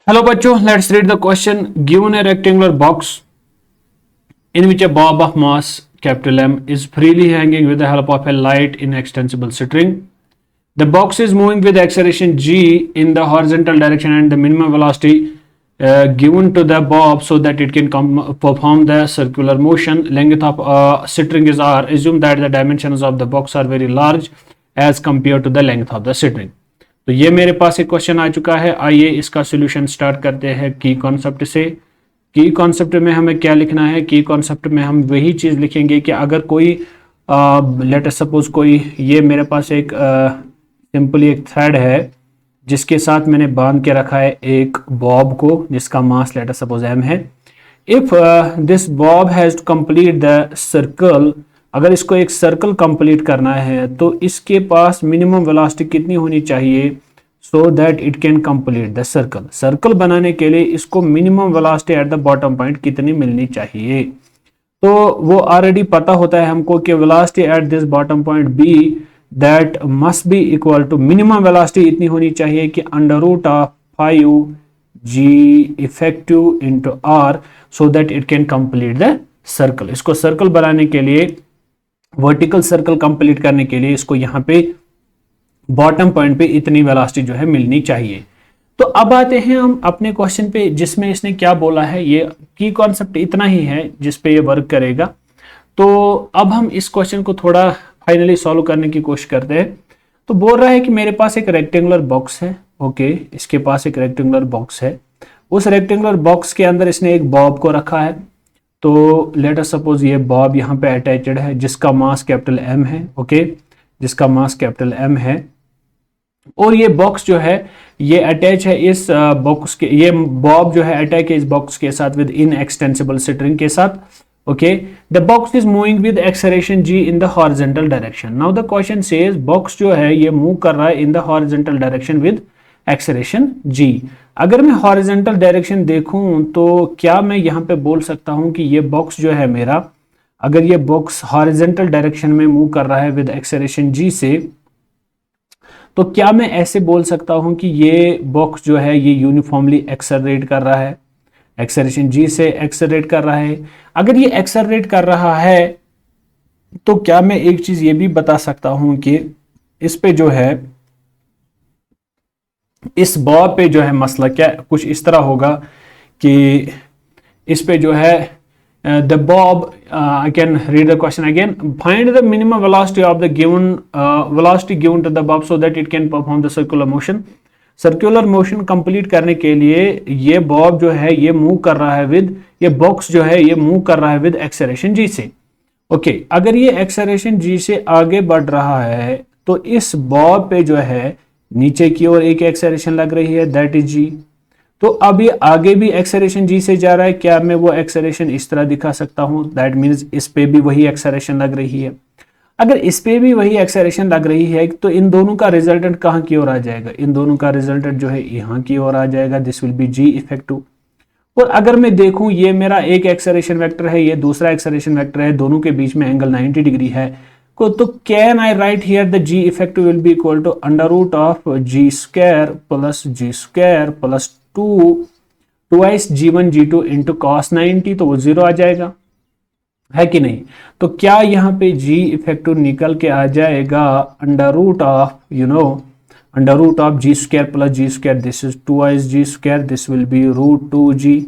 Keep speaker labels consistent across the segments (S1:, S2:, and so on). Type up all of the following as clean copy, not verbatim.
S1: Hello bachcho, let's read the question. Given a rectangular box in which a bob of mass capital M is freely hanging with the help of a light inextensible string. The box is moving with acceleration g in the horizontal direction and the minimum velocity given to the bob so that it can perform the circular motion. Length of string is r. Assume that the dimensions of the box are very large as compared to the length of the string. तो ये मेरे पास एक question आ चुका है। आइए इसका solution start करते हैं की कॉन्सेप्ट से। की कॉन्सेप्ट में हमें क्या लिखना है? की कॉन्सेप्ट में हम वही चीज लिखेंगे कि अगर कोई लेट अस सपोज कोई ये मेरे पास एक सिंपली एक थ्रेड है जिसके साथ मैंने बांध के रखा है एक बॉब को जिसका mass let us suppose m है। If this bob has to complete the circle, अगर इसको एक सर्कल कंप्लीट करना है तो इसके पास मिनिमम वेलोसिटी कितनी होनी चाहिए सो that it can complete the circle. Circle बनाने के लिए इसको minimum velocity at the bottom point कितनी मिलनी चाहिए? तो वो ऑलरेडी पता होता है हमको कि velocity at this bottom point B that must be equal to minimum velocity इतनी होनी चाहिए कि √5 g effective into R so that it can complete the circle. इसको सर्कल बनाने के लिए, वर्टिकल सर्कल कंप्लीट करने के लिए इसको यहाँ पे बॉटम पॉइंट पे इतनी वेलोसिटी जो है मिलनी चाहिए। तो अब आते हैं हम अपने क्वेश्चन पे जिसमें इसने क्या बोला है। ये की कॉन्सेप्ट इतना ही है जिसपे ये वर्क करेगा। तो अब हम इस क्वेश्चन को थोड़ा फाइनली सॉल्व करने की कोशिश करते हैं। तो बोल रहा है कि मेरे पास एक रेक्टेंगुलर बॉक्स है। ओके, इसके पास एक रेक्टेंगुलर बॉक्स है। उस रेक्टेंगुलर बॉक्स के अंदर इसने एक बॉब को रखा है। तो लेट अस सपोज ये बॉब यहाँ पे अटैच्ड है जिसका मास कैपिटल M है। ओके, जिसका मास कैपिटल M है और ये बॉक्स जो है ये अटैच है इस बॉक्स के, ये बॉब जो है अटैच है इस बॉक्स के साथ विद इनएक्सटेंसिबल स्ट्रिंग के साथ। Okay, the box is moving with acceleration g in the horizontal direction. Now the question says box जो है ये मूव कर रहा है in the horizontal direction with acceleration g। अगर मैं हॉरिजॉन्टल डायरेक्शन देखूं तो क्या मैं यहां पे बोल सकता हूं कि ये बॉक्स जो है मेरा, अगर ये बॉक्स हॉरिजॉन्टल डायरेक्शन में मूव कर रहा है विद एक्सेलरेशन g से, तो क्या मैं ऐसे बोल सकता हूं कि ये बॉक्स जो है ये यूनिफॉर्मली एक्सेलरेट कर रहा है, एक्सेलरेशन g से एक्सेलरेट कर रहा है। अगर ये एक्सेलरेट कर रहा है तो क्या मैं एक चीज ये भी बता सकता हूं कि इस पे जो है, इस बॉब पे जो है मसला क्या कुछ इस तरह होगा कि इस पे जो है the bob, I can read the question again, find the minimum velocity of the given velocity given to the bob so that it can perform the circular motion. Circular motion complete करने के लिए ये Bob जो है ये move कर रहा है विद, ये बॉक्स जो है ये मूव कर रहा है विद एक्सेलरेशन g से। ओके, अगर ये एक्सेलरेशन g से आगे बढ़ रहा है तो इस बॉब पे जो है नीचे की ओर एक एक्सेलरेशन लग रही है दैट इज g। तो अब ये आगे भी एक्सेलरेशन g से जा रहा है। क्या मैं वो एक्सेलरेशन इस तरह दिखा सकता हूं? दैट मीन्स इस पे भी वही एक्सेलरेशन लग रही है। अगर इस पे भी वही एक्सेलरेशन लग रही है तो इन दोनों का रिजल्टेंट कहां की ओर आ जाएगा? इन दोनों का रिजल्टेंट जो है यहाँ की ओर आ जाएगा। This will be g effective. और अगर मैं देखूं ये मेरा एक एक्सेलरेशन वेक्टर है, ये दूसरा एक्सेलरेशन वेक्टर है, दोनों के बीच में एंगल 90 डिग्री है। तो can I write here the g effective will be equal to √g square plus g square plus 2 twice g1 g2 into cos 90, तो वो 0 आ जाएगा, है कि नहीं? तो क्या यहाँ पे g इफेक्टिव निकल के आ जाएगा √of g square plus g square, this is twice g square, this will be √2g।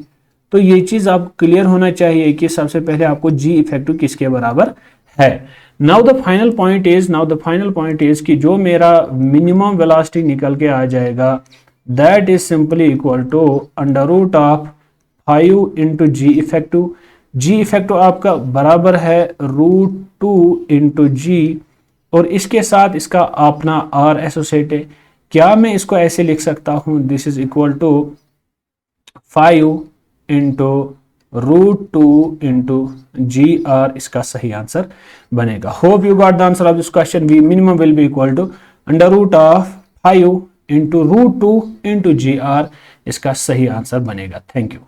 S1: तो ये चीज आप क्लियर होना चाहिए कि सबसे पहले आपको g इफेक्टिव किसके बराबर है। Now the final point is कि जो मेरा मिनिमम वेलोसिटी निकल के आ जाएगा that is simply equal to √5 into g effective. g effective आपका बराबर है √2 इंटू g और इसके साथ इसका अपना r एसोसिएट है। क्या मैं इसको ऐसे लिख सकता हूं? This is equal to 5 into √2 into GR इसका सही आंसर बनेगा। Hope you got the answer of this question. Minimum will be equal to √5 into √2 into GR इसका सही आंसर बनेगा। Thank you.